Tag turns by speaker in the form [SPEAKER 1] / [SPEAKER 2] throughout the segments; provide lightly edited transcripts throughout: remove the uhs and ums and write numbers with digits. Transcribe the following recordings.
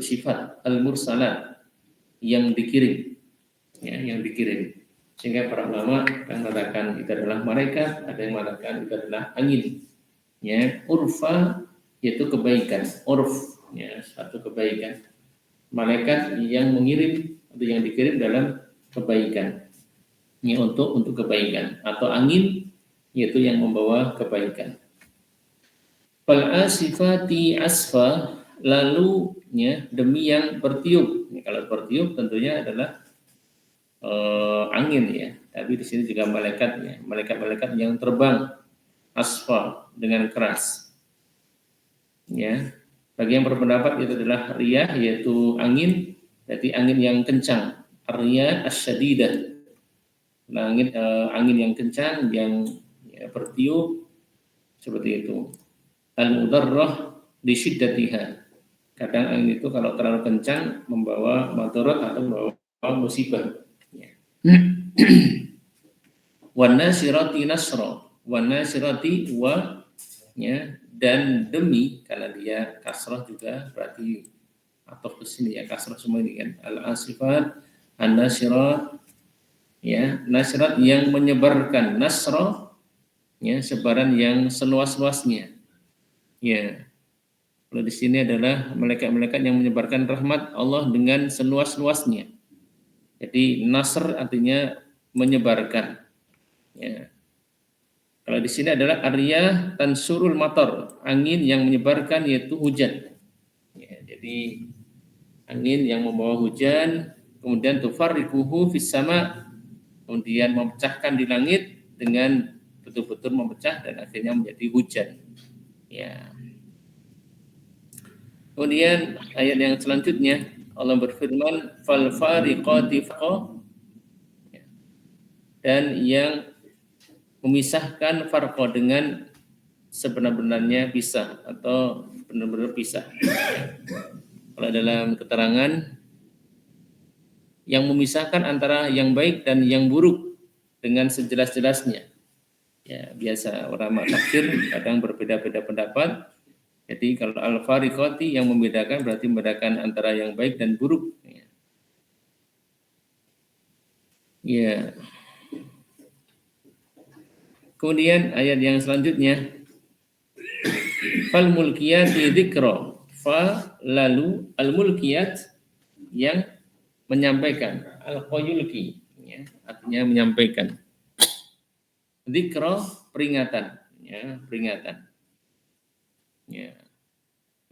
[SPEAKER 1] bentuk sifat al-mursalat yang dikirim, ya, yang dikirim. Sehingga para ulama yang mengatakan itu adalah malaikat, ada yang mengatakan itu adalah angin. Ya, urfa yaitu kebaikan, urf, ya, satu kebaikan. Malaikat yang mengirim atau yang dikirim dalam kebaikan, ya, untuk kebaikan, atau angin yaitu yang membawa kebaikan. Fal asifati asfa, lalu, ya, demi yang bertiup. Ya, kalau bertiup tentunya adalah angin, ya. Tapi di sini juga malaikat, ya, malaikat-malaikat yang terbang asfa dengan keras. Ya, bagi yang berpendapat itu adalah riyah, yaitu angin, jadi angin yang kencang. Riyah asyadidah, angin yang kencang yang, ya, bertiup seperti itu. Al-mudarrah di syiddatiha. Kadang angin itu kalau terlalu kencang membawa madarat atau membawa musibah. Ya. Wan nasirati nasra, wan nasirati wa, ya, dan demi, karena dia kasrah juga berarti atau ke sini, ya, kasrah semua ini kan. Al-asifat, an-nasirat, ya, nasirat yang menyebarkan, nasra, ya, sebaran yang seluas-luasnya. Ya. Kalau di sini adalah malaikat-malaikat yang menyebarkan rahmat Allah dengan seluas-luasnya. Jadi nasr artinya menyebarkan. Ya. Kalau di sini adalah arya tansurul matar, angin yang menyebarkan yaitu hujan. Ya, jadi angin yang membawa hujan, kemudian tufarriquhu fis sama, kemudian memecahkan di langit dengan betul-betul memecah dan akhirnya menjadi hujan. Ya. Kemudian ayat yang selanjutnya Allah berfirman fal fariqati farqa, dan yang memisahkan farqa dengan sebenar-benarnya pisah atau benar-benar pisah. Kalau dalam keterangan yang memisahkan antara yang baik dan yang buruk dengan sejelas-jelasnya. Ya, biasa ulama tafsir kadang berbeda-beda pendapat. Jadi kalau al-fariqati yang membedakan berarti membedakan antara yang baik dan buruk. Ya. Kemudian ayat yang selanjutnya fal mulkiyati dzikra, fa lalu al mulkiyat yang menyampaikan, al qayulki, ya, artinya menyampaikan. Dzikra peringatan, ya, peringatan. Ya.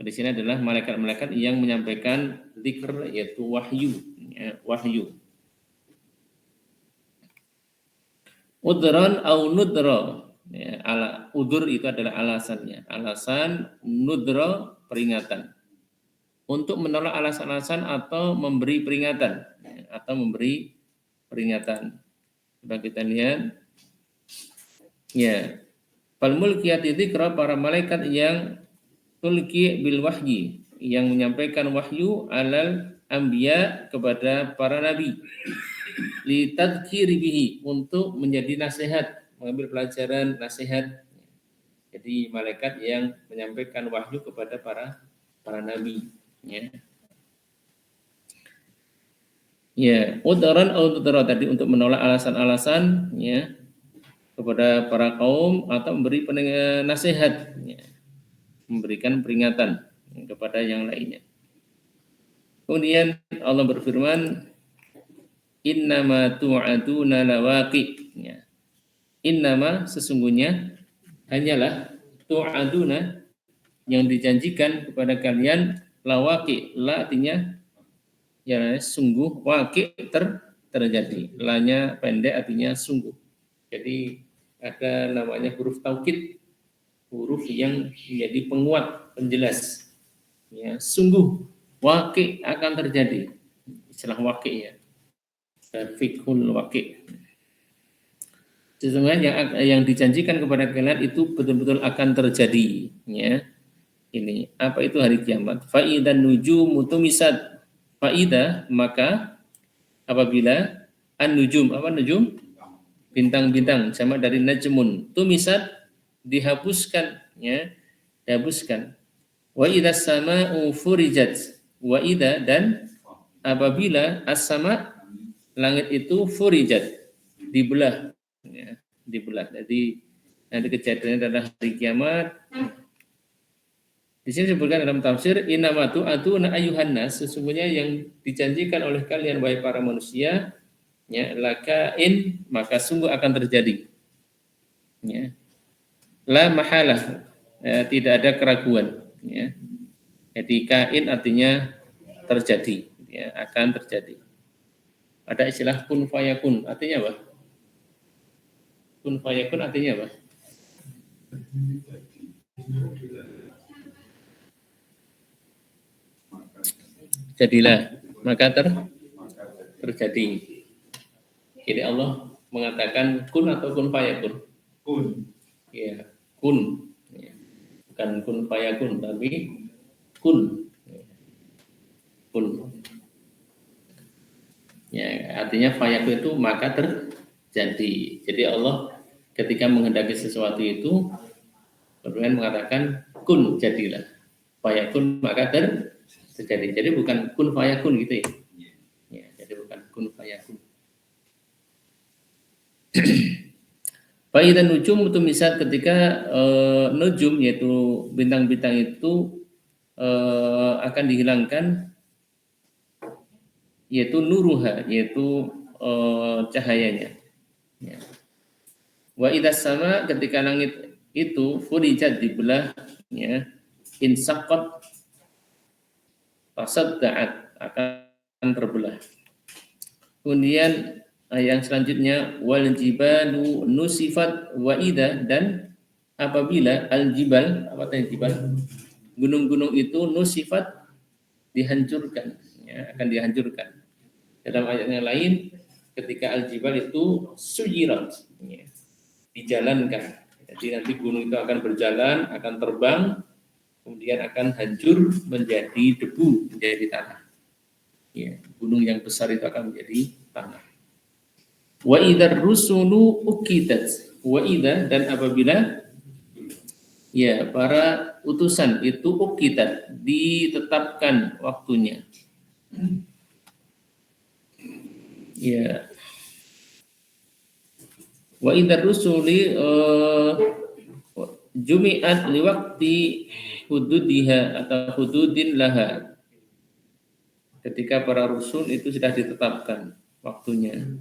[SPEAKER 1] Di sini adalah malaikat-malaikat yang menyampaikan dzikr yaitu wahyu, ya, wahyu. Udran au nudra, ya, udur itu adalah alasannya. Alasan, nudra peringatan. Untuk menolak alasan-alasan atau memberi peringatan, ya, atau memberi peringatan. Coba kita lihat. Ya. Fal mulkiyati dzikra, para malaikat yang tulki bil wahyi, yang menyampaikan wahyu alal anbiya kepada para nabi. Li tadhkiri bihi, untuk menjadi nasihat, mengambil pelajaran nasihat. Jadi malaikat yang menyampaikan wahyu kepada para nabi, ya. Ya, udran au tudra tadi untuk menolak alasan-alasan, ya, kepada para kaum atau memberi nasihat, ya, memberikan peringatan kepada yang lainnya. Kemudian Allah berfirman innama tu'aduna lawaqi, ya. Innama sesungguhnya hanyalah tu'aduna yang dijanjikan kepada kalian, lawaqi, la artinya ya sungguh, waqi terjadi. La-nya pendek artinya sungguh. Jadi ada namanya huruf taukid, huruf yang menjadi penguat, penjelas. Ya, sungguh waqi akan terjadi. Istilah waqi, ya. Fiqhul waqi. Sesungguhnya yang dijanjikan kepada kalian itu betul-betul akan terjadi, ya. Ini apa itu hari kiamat? Faidan nujumu tumisat. Faida, maka apabila an-nujum, apa nujum? Bintang-bintang, sama dari najmun. Tumisat, dihapuskan, ya. Dihapuskan. Wa idas sama'u furijat, Wa idza dan apabila as-sama langit itu furijat dibelah, ya, dibelah. Jadi nanti kejadiannya adalah hari kiamat. Di sini disebutkan dalam tafsir innamatu atuna ayuhan nas, sesungguhnya yang dijanjikan oleh kalian wahai para manusia, ya lakain, maka sungguh akan terjadi. Ya. La mahalah, ya, tidak ada keraguan, ya. Jadi kain artinya terjadi, ya, akan terjadi. Ada istilah kun fayakun, artinya apa? Kun fayakun artinya apa? Jadilah, maka terjadi. Jadi Allah mengatakan kun atau kun fayakun? Kun. Ya, kun. Ya. Bukan kun fayakun, tapi kun. Kun. Ya, artinya fayakun itu maka terjadi. Jadi Allah ketika menghendaki sesuatu itu kemudian mengatakan kun, jadilah. Fayakun maka terjadi. Jadi bukan kun fayakun gitu ya. Ya, jadi bukan kun fayakun. Faidan nujum itu misal ketika nujum yaitu bintang-bintang itu akan dihilangkan, yaitu nuruha, yaitu cahayanya. Ya. Wa idas sama ketika langit itu furijat dibelah, ya, insaqat tasadda'at akan terbelah. Kemudian yang selanjutnya wal jibalu nusifat wa ida, dan apabila al jibal, apa tadi jibal? Gunung-gunung itu nusifat dihancurkan, ya, akan dihancurkan. Dalam ayat yang lain ketika al jibal itu suyirat, ya, dijalankan. Jadi nanti gunung itu akan berjalan, akan terbang, kemudian akan hancur menjadi debu, menjadi tanah. Ya, gunung yang besar itu akan menjadi tanah. Wa idar rusulu ukitat, wa idza, dan apabila ya para utusan itu ukitat ditetapkan waktunya. Ya. Wa idar rusuli jumi'at liwakti hududiha atau hududin laha. Ketika para rasul itu sudah ditetapkan waktunya.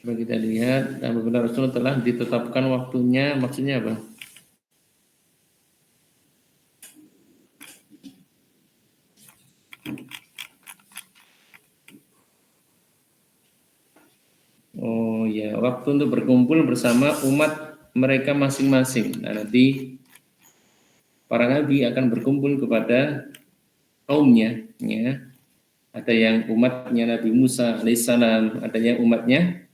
[SPEAKER 1] Coba kita lihat, apabila Rasul telah ditetapkan waktunya, maksudnya apa? Oh ya, waktu untuk berkumpul bersama umat mereka masing-masing. Nah, nanti para nabi akan berkumpul kepada kaumnya, ya. Ada yang umatnya Nabi Musa alaihissalam, ada yang umatnya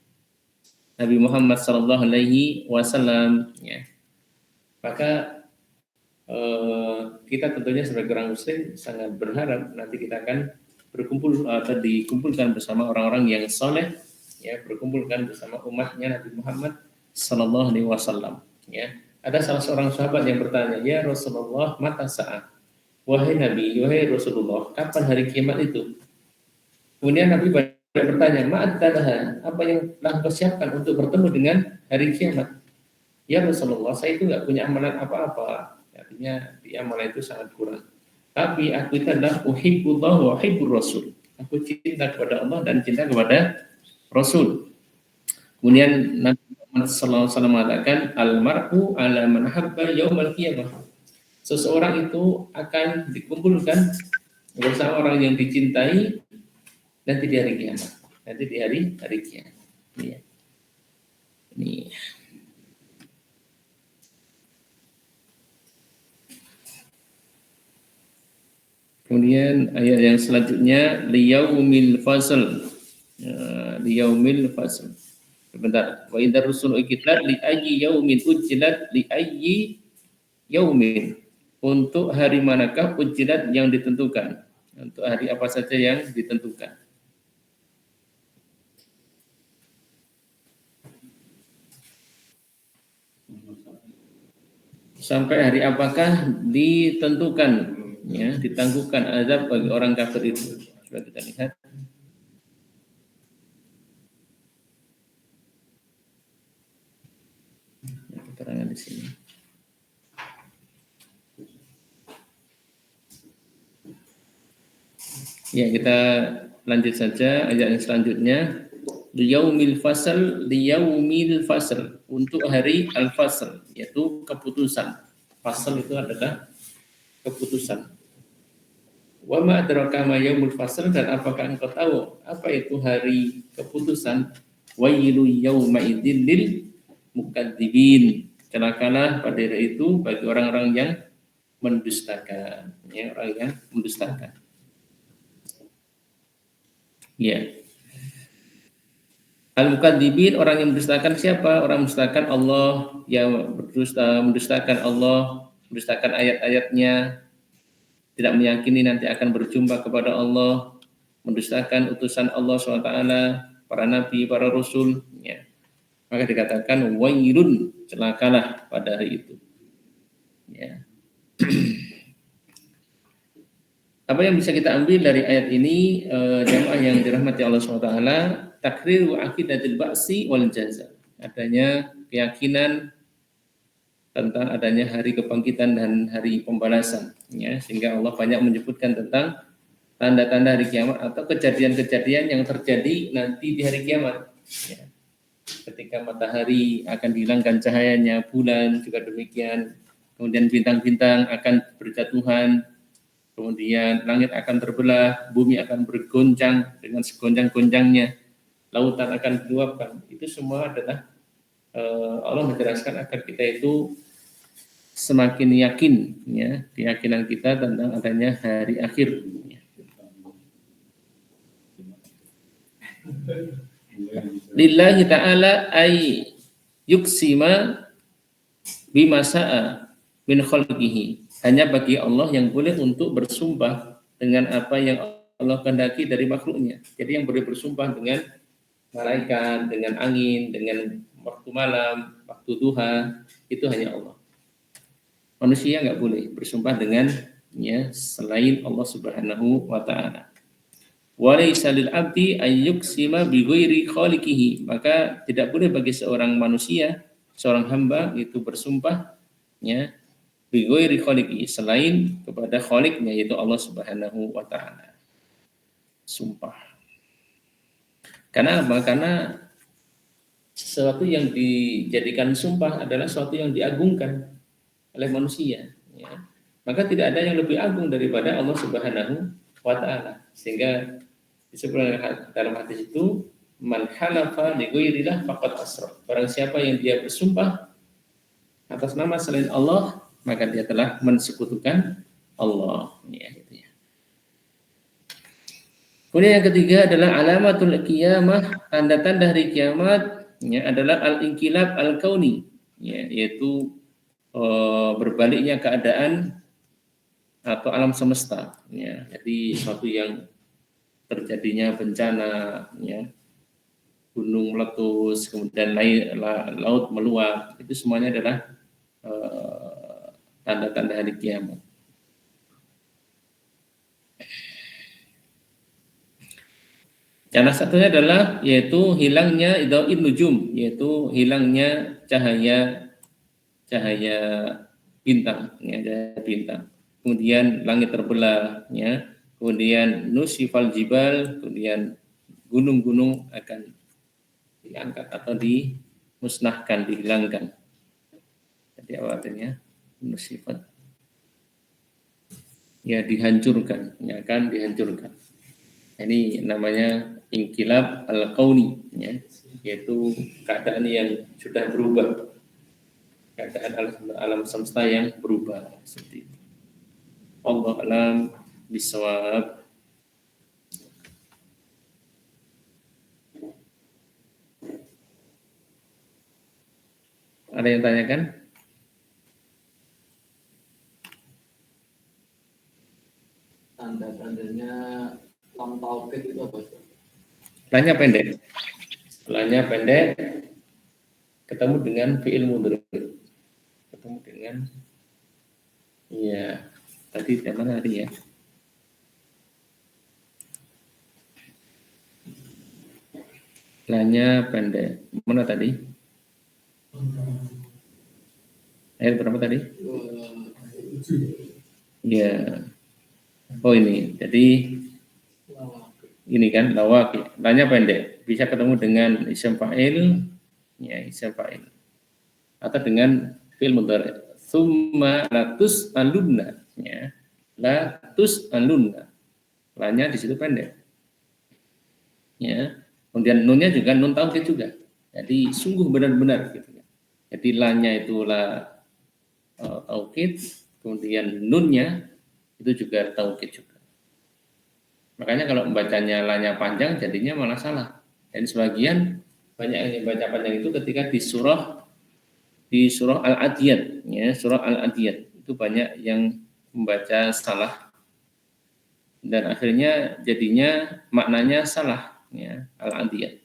[SPEAKER 1] Nabi Muhammad sallallahu alaihi wasallam, ya. Maka kita tentunya sebagai orang muslim sangat berharap nanti kita akan berkumpul atau dikumpulkan bersama orang-orang yang soleh, ya, berkumpulkan bersama umatnya Nabi Muhammad sallallahu alaihi wasallam, ya. Ada salah seorang sahabat yang bertanya, "Ya Rasulullah, mata saat?" Wahai Nabi, wahai Rasulullah, kapan hari kiamat itu? Kemudian Nabi bertanya, "Ma'ad-tadaha, apa yang telah persiapkan untuk bertemu dengan hari kiamat?" Ya Rasulullah, saya itu nggak punya amalan apa-apa. Artinya di amalan itu sangat kurang. Tapi aku itu adalah uhibbullah wa uhibbur rasul. Aku cinta kepada Allah dan cinta kepada Rasul. Kemudian Nabi Muhammad SAW mengatakan, "Al-mar'u ala man habba yaumal qiyamah." Seseorang itu akan dikumpulkan bersama orang yang dicintai nanti di hari kiamat. Nanti di hari kiamat. Ini. Ini. Kemudian ayat yang selanjutnya liyaumil fasl. Liyaumil fasl. Sebentar. Wa idza rusul uqitat li ayyi yaumin ujjilat li ayyi yaumin. Untuk hari manakah ujjilat yang ditentukan? Untuk hari apa saja yang ditentukan? Sampai hari apakah ditentukan, ya, ditangguhkan azab bagi orang kafir itu. Coba kita lihat. Keterangan di sini. Ya, kita lanjut saja ayat yang selanjutnya. Liyaumil fasl, untuk hari al-fasl, yaitu keputusan. Fasl itu adalah keputusan. Wa ma adraka ma yaumul fasl, dan apakah engkau tahu apa itu hari keputusan? Wailu yauma idzil lil mukadzibin. Celakalah pada hari itu bagi orang-orang yang mendustakan, ya, orang yang mendustakan. Ya. Al-mukadzibin, orang yang mendustakan siapa? Orang mendustakan Allah, yang mendustakan Allah, mendustakan ayat-ayatnya, tidak meyakini nanti akan berjumpa kepada Allah, mendustakan utusan Allah SWT, para nabi, para rasul, ya. Maka dikatakan wailun, celakalah pada hari itu. Ya. Apa yang bisa kita ambil dari ayat ini, jamaah yang dirahmati Allah SWT, takriru aqidatil ba'si wal jaza. Adanya keyakinan tentang adanya hari kebangkitan dan hari pembalasan, ya, sehingga Allah banyak menyebutkan tentang tanda-tanda hari kiamat atau kejadian-kejadian yang terjadi nanti di hari kiamat, ya. Ketika matahari akan dihilangkan cahayanya, bulan juga demikian, kemudian bintang-bintang akan berjatuhan, kemudian langit akan terbelah, bumi akan bergoncang dengan segonjang-gonjangnya, lautan akan diluapkan. Itu semua adalah Allah menjelaskan agar kita itu semakin yakin, ya, keyakinan kita tentang adanya hari akhir. Lillahi ta'ala ay yuksima bima sa'a min khalqihi. Hanya bagi Allah yang boleh untuk bersumpah dengan apa yang Allah kehendaki dari makhluknya. Jadi yang boleh bersumpah dengan malaikat, dengan angin, dengan waktu malam, waktu duha, itu hanya Allah. Manusia nggak boleh bersumpah dengan, ya, selain Allah Subhanahu wa taala. Wa laysa lil abdi ayyuksima bi ghairi khaliqihi, maka tidak boleh bagi seorang manusia, seorang hamba itu bersumpah, ya, bi ghairi khaliqihi, selain kepada khaliqnya yaitu Allah Subhanahu wa taala. Sumpah. Karena apa? Karena sesuatu yang dijadikan sumpah adalah sesuatu yang diagungkan oleh manusia, ya. Maka tidak ada yang lebih agung daripada Allah Subhanahu wa taala. Sehingga disebutkan dalam hadis itu, man halafa li ghairillah faqad asyraf. Barang siapa yang dia bersumpah atas nama selain Allah, maka dia telah mensekutukan Allah, ya, gitu ya. Kemudian yang ketiga adalah alamatul qiyamah, tanda-tanda hari kiamat, ya, adalah al-inqilab al-kauni, ya, yaitu berbaliknya keadaan atau alam semesta, ya. Jadi suatu yang terjadinya bencana, ya, gunung meletus, kemudian laut meluap, itu semuanya adalah tanda-tanda hari kiamat. Yang satunya adalah yaitu hilangnya idau'in nujum, yaitu hilangnya cahaya bintang, ya, cahaya bintang. Kemudian langit terbelah, ya. Kemudian nusifal jibal, kemudian gunung-gunung akan diangkat atau dimusnahkan, dihilangkan. Jadi awalnya nusifat, ya, dihancurkan, ya, akan dihancurkan. Ini namanya inqilab al-kauni, ya, yaitu keadaan yang sudah berubah, keadaan alam semesta yang berubah seperti itu. Allah alam bisawab. Ada yang tanyakan?
[SPEAKER 2] Tanda-tandanya lam taufik itu apa?
[SPEAKER 1] Setelahnya pendek. Setelahnya pendek, ketemu dengan fi'il mudhari. Ketemu dengan Iya, tadi mana tadi ya? Lanya pendek. Mana tadi? Ayat berapa tadi? Iya. Oh ini. Jadi ini kan lawaki. Lanya pendek. Bisa ketemu dengan isim fa'il, ya isim fa'il. Atau dengan fi'il mudhari'. Tsumma latus alunna, ya. Latus alunna. Lanya di situ pendek. Ya. Kemudian nunnya juga nun taukid juga. Jadi sungguh benar-benar gitu. Jadi lanya itu la taukid, kemudian nunnya itu juga taukid juga. Makanya kalau membacanya lanya panjang jadinya malah salah. Dan sebagian banyak yang baca panjang itu ketika di surah Al-Adiyat, ya, surah Al-Adiyat itu banyak yang membaca salah dan akhirnya jadinya maknanya salah, ya, Al-Adiyat.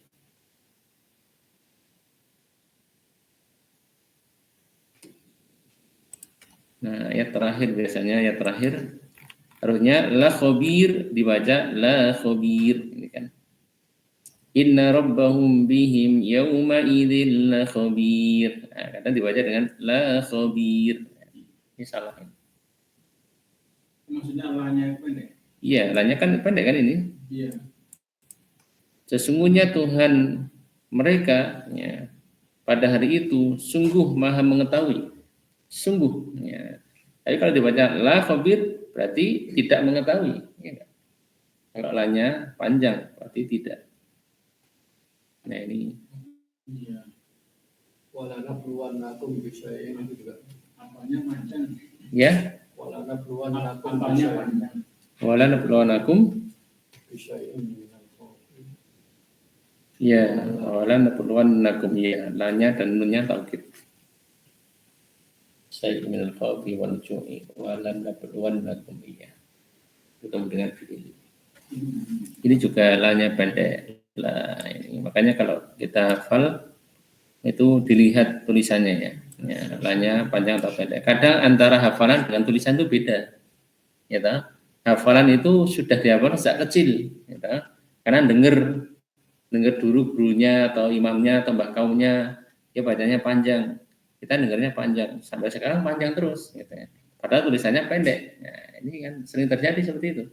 [SPEAKER 1] Nah, ayat terakhir biasanya ayat terakhir harusnya la khabir dibaca la khabir ini kan. Inna rabbahum bihim yawma idzin la khabir. Nah, kadang dibaca dengan la khabir. Ini salah.
[SPEAKER 3] Maksudnya Allahnya pendek.
[SPEAKER 1] Iya, lanya kan pendek kan ini.
[SPEAKER 3] Iya.
[SPEAKER 1] Sesungguhnya Tuhan mereka, ya, pada hari itu sungguh maha mengetahui. Sungguh. Ya. Tapi kalau dibaca la khabir berarti tidak mengetahui. Ya. Kalau lanya panjang berarti tidak. Nah ini.
[SPEAKER 3] Iya.
[SPEAKER 2] Walanabluwannakum bisyai'in itu juga.
[SPEAKER 3] Apanya panjang?
[SPEAKER 1] Ya.
[SPEAKER 2] Walanabluwannakum
[SPEAKER 3] Apanya panjang?
[SPEAKER 1] Wala nabluwanakum
[SPEAKER 2] bisyai'in minal khawfi.
[SPEAKER 1] ya, wala nabluwanakum ya, lanya dan nunnya taukid. Saya minal khawfi wal ju'i wala nabluwanakum ya. Ketemu dengan fi'il. Ini juga lanya pendek. Lah ini makanya kalau kita hafal itu dilihat tulisannya ya. Ya, lanya panjang atau pendek. Kadang antara hafalan dengan tulisan itu beda. Ya toh? Hafalan itu sudah dihafal sejak kecil, ya toh? Karena dengar dulu gurunya atau imamnya atau mbah kaumnya, dia bacanya panjang. Kita dengarnya panjang sampai sekarang panjang terus, gitu ya. Padahal tulisannya pendek. Nah, ini kan sering terjadi seperti itu.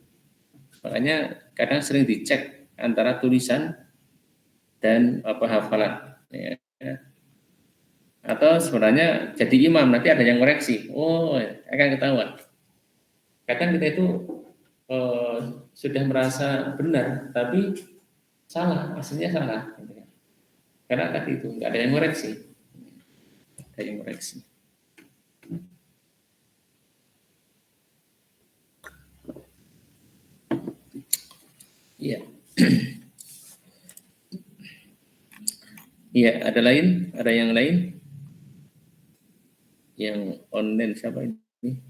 [SPEAKER 1] Makanya kadang sering dicek antara tulisan dan hafalan. Ya. Atau sebenarnya jadi imam nanti ada yang koreksi. Oh, akan ketahuan. Kadang kita itu sudah merasa benar, tapi salah, aslinya salah. Karena tadi itu nggak ada yang koreksi. Ada yang koreksi. Iya. Iya, ada lain? Ada yang lain? Yang online siapa ini?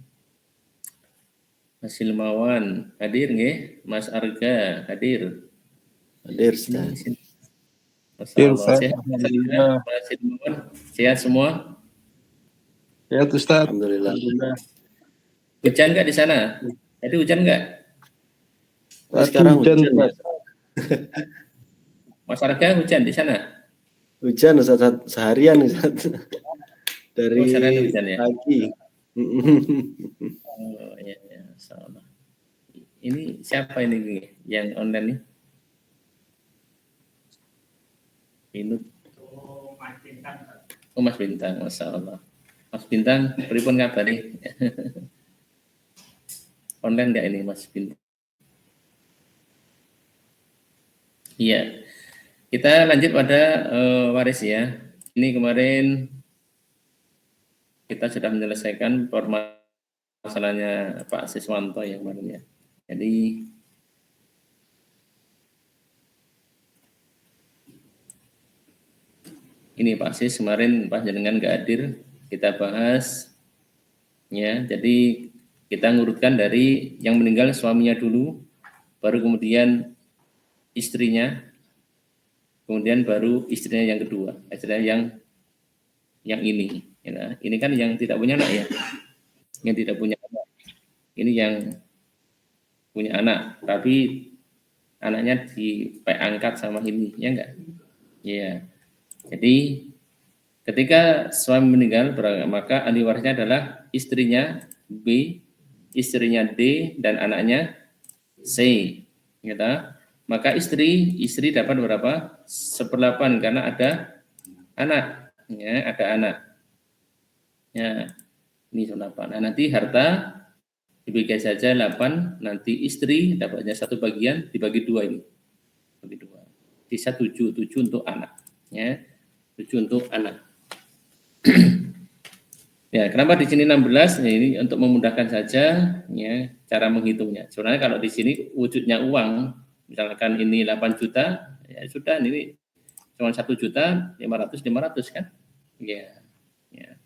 [SPEAKER 1] Mas Ilmawan hadir nggih? Mas Arga hadir.
[SPEAKER 4] Hadir, Ustaz.
[SPEAKER 1] Sehat, Mas Ilmawan. Sehat semua?
[SPEAKER 5] Sehat, Ustaz.
[SPEAKER 4] Alhamdulillah.
[SPEAKER 1] Hujan nggak di sana? Tadi hujan nggak?
[SPEAKER 4] Sekarang hujan.
[SPEAKER 1] Mas Arga hujan di sana?
[SPEAKER 4] Hujan Ustaz, seharian Ustaz. Dari
[SPEAKER 1] hujan, ya?
[SPEAKER 4] pagi.
[SPEAKER 1] Oh iya, ya, sama. Ini siapa ini yang online nih? Minut.
[SPEAKER 3] Oh, Mas Bintang.
[SPEAKER 1] Oh, Mas Bintang, Masya Allah. Mas Bintang, pripun kabar nih? Online nggak ini Mas Bintang? Iya. Kita lanjut pada waris ya. Ini kemarin kita sudah menyelesaikan permasalahannya Pak Siswanto yang kemarin ya. Jadi ini Pak Sis kemarin Pak Jenengan nggak hadir, kita bahas ya. Jadi kita ngurutkan dari yang meninggal suaminya dulu, baru kemudian istrinya, kemudian baru istrinya yang kedua, istrinya yang ini. Ya, ini kan yang tidak punya anak ya, yang tidak punya anak. ini yang punya anak, tapi anaknya diangkat sama ini, ya enggak? Ya. Jadi ketika suami meninggal, maka ahli warisnya adalah istrinya B, istrinya D, dan anaknya C. Gitu. Maka istri dapat berapa? 1/8 karena ada anak, ya, ada anak. Ya, ini 1/8. Nah, nanti harta dibagi saja 8, nanti istri dapatnya 1 bagian dibagi 2 ini. Bagi 2. Sisa 7 untuk anak, ya. 7 untuk anak. Ya, kenapa di sini 16? Nah, ini untuk memudahkan saja ya cara menghitungnya. Sebenarnya kalau di sini wujudnya uang, misalkan ini 8 juta, ya sudah ini cuma 1.500.500 kan? Ya. Ya.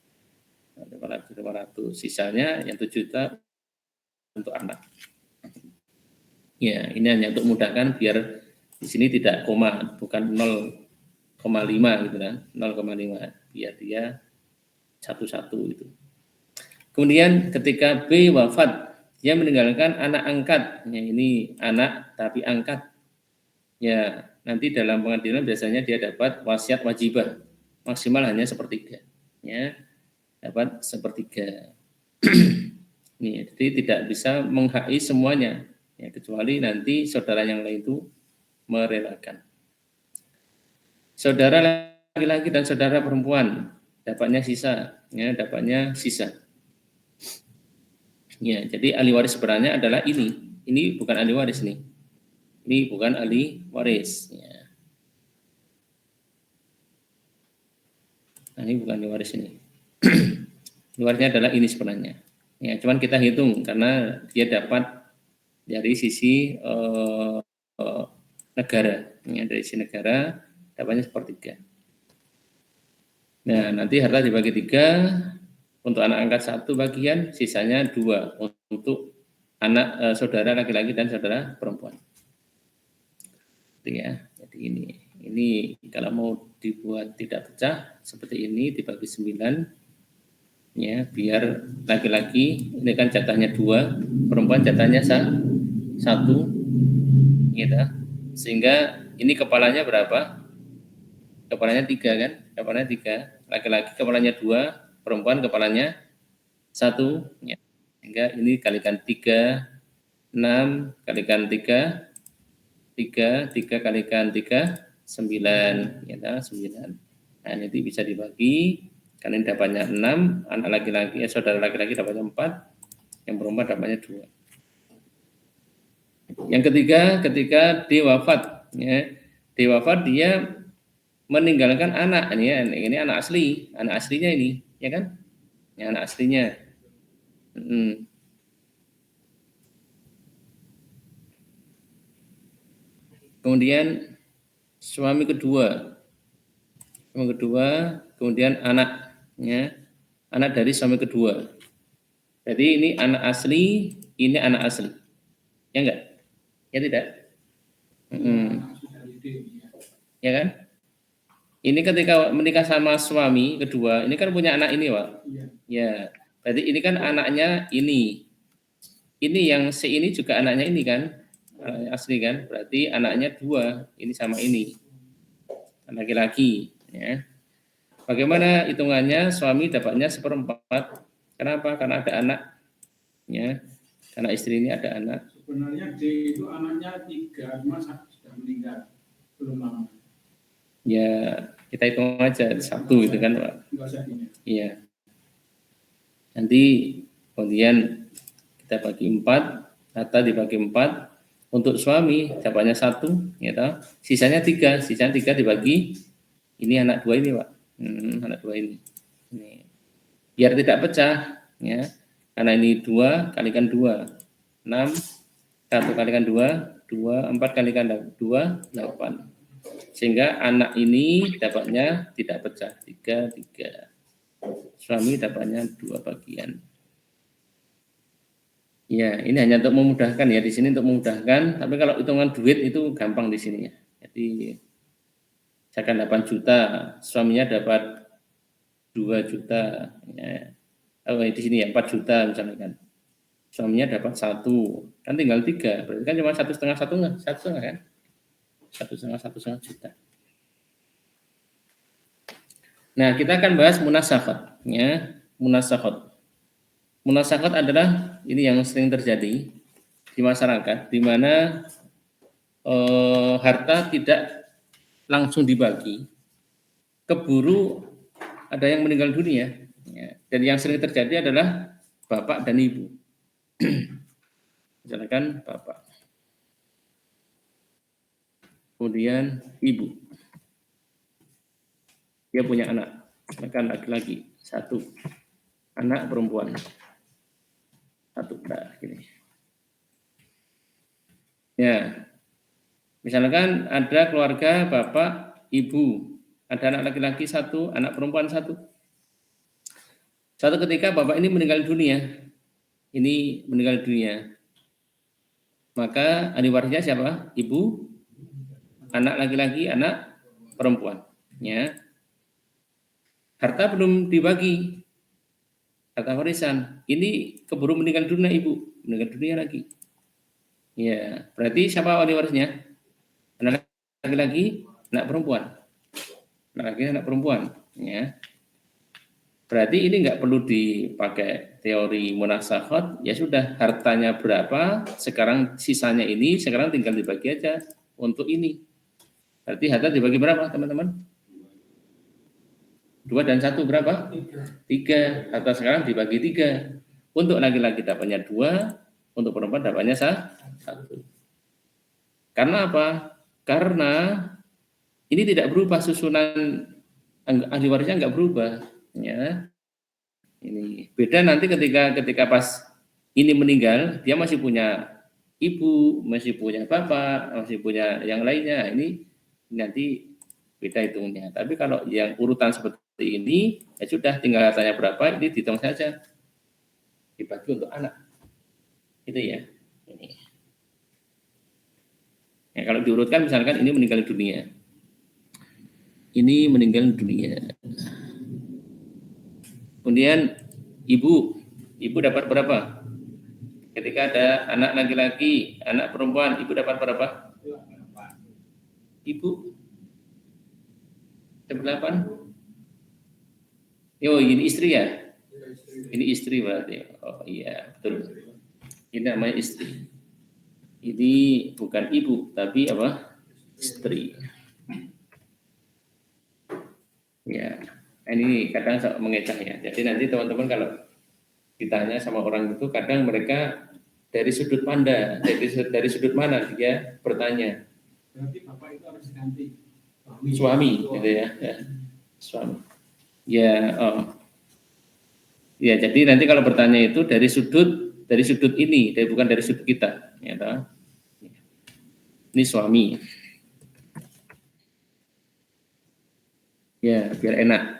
[SPEAKER 1] 500 sisanya yang 7 juta untuk anak. Ya, ini hanya untuk memudahkan biar di sini tidak koma, bukan 0,5 gitu kan. 0,5 biar dia satu-satu itu. Kemudian ketika B wafat, dia meninggalkan anak angkat. Ya, ini anak tapi angkat. Ya, nanti dalam pengadilan biasanya dia dapat wasiat wajibah. Maksimal hanya 1/3. Ya, dapat 1/3. Nih, jadi tidak bisa menghai semuanya. Ya, kecuali nanti saudara yang lain itu merelakan. Saudara laki-laki dan saudara perempuan dapatnya sisa, ya, dapatnya sisa. Ya, jadi ahli waris sebenarnya adalah ini. Ini bukan ahli waris nih. Ini bukan ahli waris. Ya. Nah, ini bukan ahli waris ini. Ahli warisnya adalah ini sebenarnya. Ya, cuman kita hitung karena dia dapat dari sisi negara. Ya, dari sisi negara dapatnya 1/3. Nah, nanti harta dibagi 3. Untuk anak angkat 1 bagian, sisanya 2 untuk anak saudara laki-laki dan saudara perempuan. Ya, jadi ini kalau mau dibuat tidak pecah seperti ini dibagi 9, ya biar laki-laki ini kan jatahnya 2, perempuan jatahnya 1, gitu. Sehingga ini kepalanya berapa? Kepalanya 3 kan? Kepalanya 3, laki-laki kepalanya 2. Perempuan kepalanya 1, ya. Sehingga ini kalikan 3, 6 kalikan 3 kalikan 3, 9, ya, 9. Nah, nanti bisa dibagi, karena ini dapatnya 6, anak laki-laki, saudara laki-laki dapatnya 4, yang perempuan dapatnya 2. Yang ketiga, ketika dia wafat, ya, dia wafat dia meninggalkan anak, ini anak aslinya ini, ya kan? Ya, anak aslinya. Kemudian suami kedua, kemudian anak, ya, anak dari suami kedua. Jadi ini anak asli, ini anak asli, ya enggak? Ya tidak? Ya kan? Ini ketika menikah sama suami kedua, ini kan punya anak ini, Pak. Ya, berarti ini kan anaknya ini. Ini yang si ini juga anaknya ini kan, asli kan? Berarti anaknya 2, ini sama ini, laki-laki. Ya. Bagaimana hitungannya? Suami dapatnya 1/4. Kenapa? Karena ada anak. Ya, karena istri ini ada anak.
[SPEAKER 3] Sebenarnya D itu anaknya 3, cuma sudah meninggal, belum lama.
[SPEAKER 1] Ya, kita hitung aja 1 gitu kan, Pak. Iya. Nanti kemudian kita bagi 4, harta dibagi 4. Untuk suami dapatnya 1, ya toh. Sisanya 3 dibagi ini anak 2 ini, Pak. Anak 2 ini. Biar tidak pecah, ya. Karena ini 2 kalikan 2, 6, 1 kalikan 2, 4 kalikan 2, 8. Sehingga anak ini dapatnya tidak pecah, 3. Suami dapatnya 2 bagian. Ya, ini hanya untuk memudahkan ya, di sini untuk memudahkan. Tapi kalau hitungan duit itu gampang di sini ya. Jadi misalkan 8 juta, suaminya dapat 2 juta. Ya. Oh, di sini ya 4 juta misalkan. suaminya dapat 1, kan tinggal 3, berarti kan cuma 1,5 kan? 1,5 juta. Nah, kita akan bahas munasakhat, ya. Munasakhat adalah ini yang sering terjadi di masyarakat, di mana harta tidak langsung dibagi, keburu ada yang meninggal dunia, ya. Dan yang sering terjadi adalah bapak dan ibu. Misalkan bapak, kemudian ibu, dia punya anak, misalkan laki-laki 1, anak perempuan 1, nah, gini. Ya, misalkan ada keluarga bapak, ibu, ada anak laki-laki 1, anak perempuan 1. Suatu ketika bapak ini meninggal dunia, maka ahli warisnya siapa? Ibu, anak laki-laki, anak perempuan. Ya. Harta belum dibagi, harta warisan. Ini keburu meninggal dunia ibu, meninggal dunia lagi. Ya, berarti siapa ahli warisnya? Anak laki-laki, anak perempuan. Anak laki-laki, anak perempuan. Ya. Berarti ini nggak perlu dipakai teori munasakhat, ya sudah hartanya berapa, sekarang sisanya ini, sekarang tinggal dibagi aja untuk ini. Berarti harta dibagi berapa teman-teman? 2 dan 1 berapa? 3. Harta sekarang dibagi 3. Untuk laki-laki dapatnya 2, untuk perempuan dapatnya 1. Karena apa? Karena ini tidak berubah, susunan ahli warisnya nggak berubah. Ya, ini beda nanti ketika pas ini meninggal, dia masih punya ibu, masih punya bapak, masih punya yang lainnya. Ini nanti beda hitungnya. Tapi kalau yang urutan seperti ini, ya sudah tinggal hartanya berapa, ini dihitung saja, dibagi untuk anak. Itu ya. Ini. Ya, kalau diurutkan misalkan ini meninggal dunia, ini meninggal dunia. Kemudian ibu dapat berapa? Ketika ada anak laki-laki, anak perempuan, ibu dapat berapa? Ibu 8. Oh, ini istri ya? Ini istri berarti. Oh iya, betul. Ini namanya istri. Ini bukan ibu, tapi apa? Istri. Ya. Ini kadang mengecoh ya. Jadi nanti teman-teman kalau ditanya sama orang itu, kadang mereka dari sudut pandang, dari sudut mana dia bertanya.
[SPEAKER 3] Berarti bapak itu harus diganti.
[SPEAKER 1] Suami, gitu ya. Suami. Ya, ya. Jadi nanti kalau bertanya itu dari sudut ini, bukan dari sudut kita. Ya, toh? Ini suami. Ya, biar enak.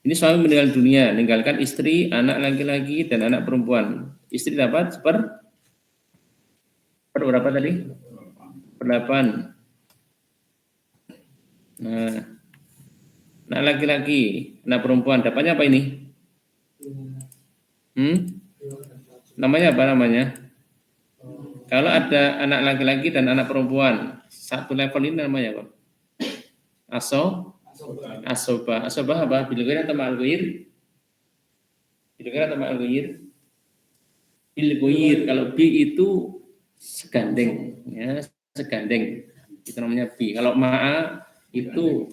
[SPEAKER 1] Ini suami meninggal dunia, meninggalkan istri, anak laki-laki, dan anak perempuan. Istri dapat per berapa tadi? Per 8. Nah, anak laki-laki, anak perempuan, dapatnya apa ini? Namanya apa namanya? Kalau ada anak laki-laki dan anak perempuan, satu level ini namanya apa? Asobah apa? Bilghair atau ma'al-ghair? Bilghair atau ma'al-ghair? Bilghair. Kalau bi itu segandeng, ya, segandeng. Itu namanya bi. Kalau ma'a itu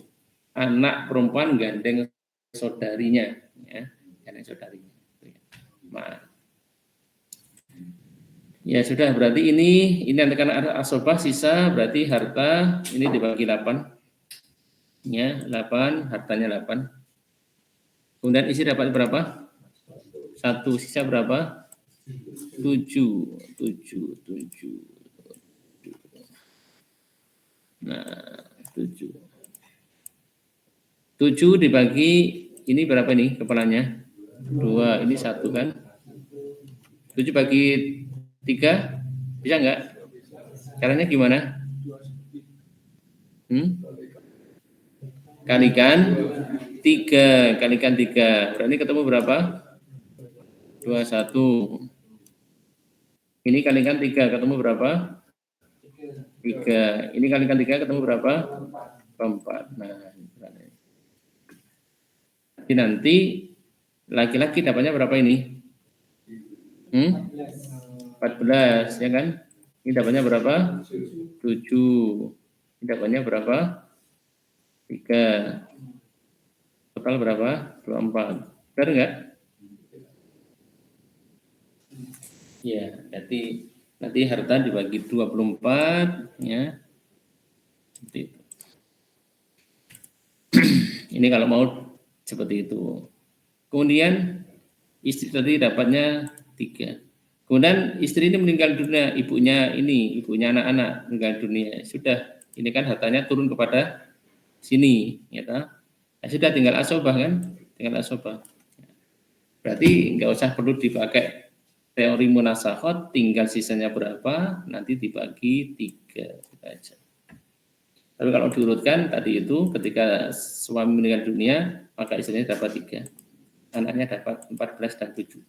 [SPEAKER 1] anak perempuan gandeng saudarinya, ya, gandeng saudarinya. Ma'a. Ya sudah, berarti ini karena asobah sisa, berarti harta ini dibagi 8. Ya, 8, hartanya 8. Kemudian isi dapat berapa? 1, sisa berapa? 7. Nah, 7. 7 dibagi, ini berapa nih kepalanya? 2, ini 1 kan? 7 bagi 3, bisa nggak? Caranya gimana? Kalikan 3, berarti ketemu berapa? 21. Ini kalikan 3 ketemu berapa? 3. Ini kalikan 3 ketemu berapa? 4. Nah, jadi nanti laki-laki dapatnya berapa ini? 14, ya kan? Ini dapatnya berapa? 7. Ini dapatnya berapa? 3. Total berapa? 24. Benar enggak? Ya, jadi nanti harta dibagi 24, ya. Seperti itu. Ini kalau mau seperti itu. Kemudian istri tadi dapatnya 3. Kemudian istri ini meninggal dunia, ibunya anak-anak meninggal dunia. Sudah, ini kan hartanya turun kepada sini, ya toh? Nah, sudah tinggal asobah kan? Tinggal asobah. Berarti nggak usah perlu dipakai teori munasakhot, tinggal sisanya berapa, nanti dibagi 3 gitu aja. Lalu kalau diurutkan tadi itu ketika suami meninggal dunia, maka istrinya dapat 3. Anaknya dapat 14 dan 7.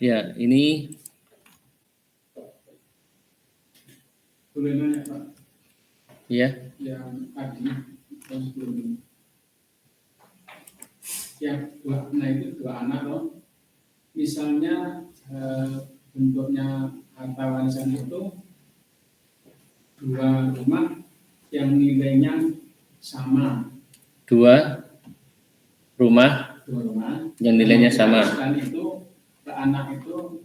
[SPEAKER 1] Ya, ini
[SPEAKER 3] Boleh nanya Pak,
[SPEAKER 1] ya,
[SPEAKER 3] yang tadi yang sebelum yang dua anak loh. Misalnya bentuknya harta warisan itu 2 rumah yang nilainya sama.
[SPEAKER 1] 2 rumah
[SPEAKER 3] 2 rumah
[SPEAKER 1] yang nilainya sama.
[SPEAKER 3] Dan itu ke anak itu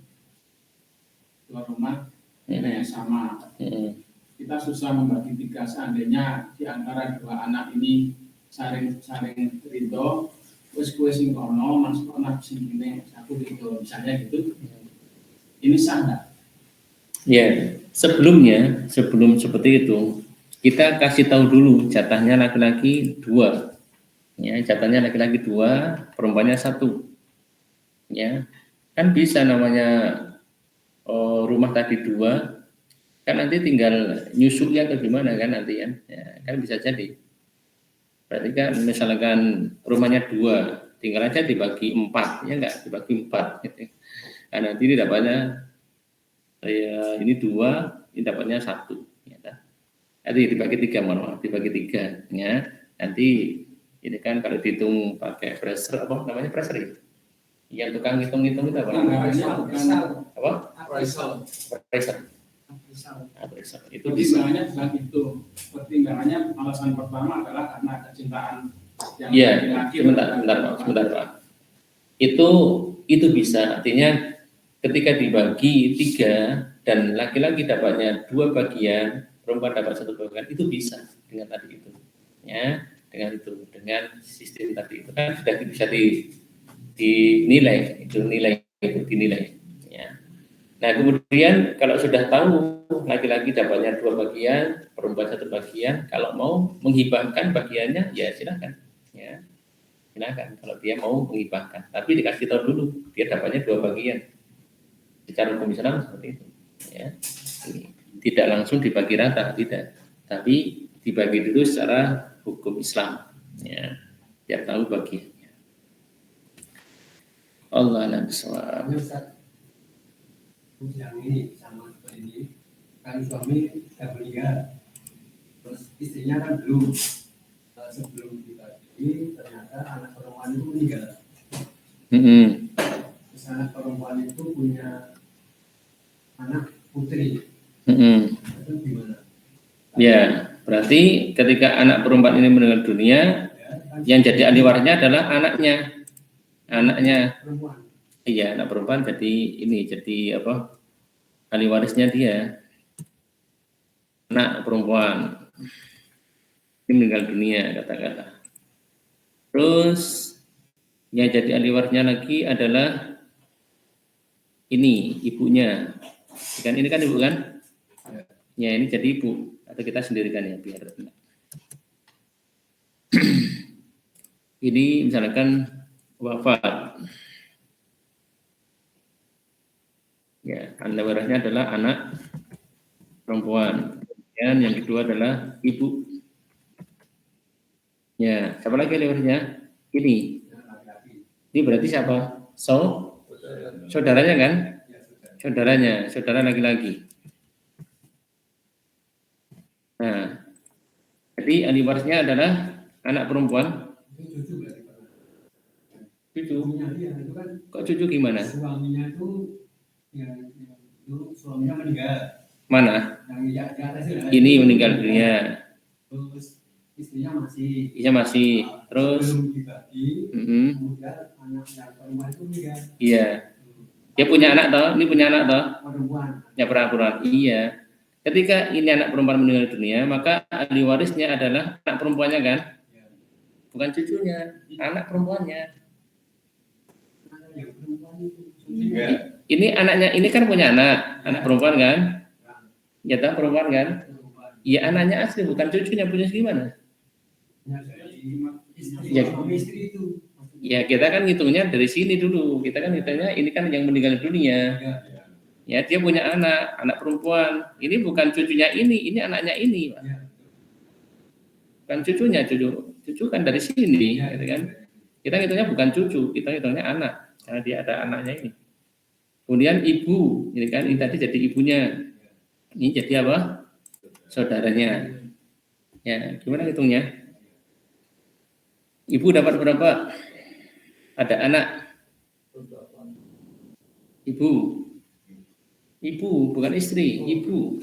[SPEAKER 3] 2 rumah nilainya sama. Kita susah membagi 3 seandainya di antara 2 anak ini saling ridho, wis kowe sing kono, mas anak sing ngene, aku ridho, misalnya gitu. Ini sah enggak?
[SPEAKER 1] Ya, sebelum seperti itu, kita kasih tahu dulu jatahnya laki-laki 2. Ya, jatahnya laki-laki 2, perempuannya 1. Ya, kan bisa namanya rumah tadi 2. Kan nanti tinggal nyusuknya ke gimana kan nanti ya, kan bisa jadi. Berarti kan misalkan rumahnya 2, tinggal aja dibagi 4, ya enggak, dibagi 4 gitu. Nah, nanti ini dapatnya ini 2, ini dapatnya 1, ya kan. Nanti dibagi 3, mohon maaf, dibagi 3, ya. Nanti ini kan kalau dihitung pakai pressure, apa namanya pressure ya? Yang tukang hitung-hitung itu apa? Apa? Pressure. Itu bisa.
[SPEAKER 3] Pertimbangannya bukan itu. Pertimbangannya alasan pertama adalah karena kecintaan yang
[SPEAKER 1] Iya,
[SPEAKER 3] laki-laki.
[SPEAKER 1] sebentar Pak. Itu bisa, artinya ketika dibagi 3 dan laki-laki dapatnya 2 bagian, perempuan dapat 1 bagian, itu bisa dengan tadi itu, ya, dengan sistem tadi itu kan sudah bisa dinilai, dinilai, ya. Nah kemudian kalau sudah tahu laki-laki dapatnya 2 bagian, perempuan 1 bagian, kalau mau menghibahkan bagiannya ya silakan, ya silakan kalau dia mau menghibahkan, tapi dikasih tahu dulu dia dapatnya 2 bagian. Secara hukum Islam seperti itu, ya. Tidak langsung dibagi rata, tidak, tapi dibagi dulu secara hukum Islam, ya, biar tahu bagiannya. Allah a'lam bishawab.
[SPEAKER 6] Yang ini sama seperti ini, kan suami sudah meninggal, terus istrinya kan belum, sebelum dibagi ternyata anak perempuan itu meninggal. Terus anak perempuan itu punya anak putri. Itu gimana?
[SPEAKER 1] Ya, berarti ketika anak perempuan ini meninggal dunia, yang jadi ahli warisnya adalah anaknya.
[SPEAKER 6] Perempuan.
[SPEAKER 1] Iya, anak perempuan jadi apa? Ahli warisnya dia. Anak perempuan ini meninggal dunia kata-kata. Terus yang jadi ahli warisnya lagi adalah ini ibunya. Kan ini kan ibu kan? Ya, ini jadi ibu atau kita sendirikan ya biar. Ini misalkan wafat. Ya, ahli warisnya adalah anak perempuan. Dan yang kedua adalah ibu. Ya, siapa lagi ahli warisnya? Ini. Ini berarti siapa? Saudaranya kan? Saudaranya, saudara laki-laki. Nah, jadi ahli warisnya adalah anak perempuan. Cucu. Kok cucu gimana?
[SPEAKER 6] Suaminya itu suaminya meninggal.
[SPEAKER 1] Mana?
[SPEAKER 6] Yang di atas itu,
[SPEAKER 1] Ini meninggal dunia.
[SPEAKER 6] terus istrinya masih.
[SPEAKER 1] Iya masih. Terus
[SPEAKER 6] belum dibagi. Kemudian anak yang perempuan itu meninggal.
[SPEAKER 1] Iya. Dia punya anak toh? Ini punya anak toh?
[SPEAKER 6] Perempuan.
[SPEAKER 1] Ya perempuan. Iya. Ketika ini anak perempuan meninggal dunia, maka ahli warisnya adalah anak perempuannya kan? Bukan cucunya, anak perempuannya. Ini anaknya, ini kan punya anak perempuan kan? Ya tahu perempuan kan? Iya anaknya asli, bukan cucunya, punya gimana? Ya kita kan ngitungnya dari sini dulu. Kita kan hitungnya ini kan yang meninggal dunia. Ya dia punya anak perempuan. Ini bukan cucunya ini anaknya ini, Pak. Bukan cucunya, cucu kan dari sini, gitu kan? Kita ngitungnya bukan cucu, kita ngitungnya anak. Karena dia ada anaknya ini. Kemudian ibu, ini kan ini tadi jadi ibunya. Ini jadi apa? Saudaranya. Ya, gimana hitungnya? Ibu dapat berapa? Ada anak. Ibu, bukan istri, ibu.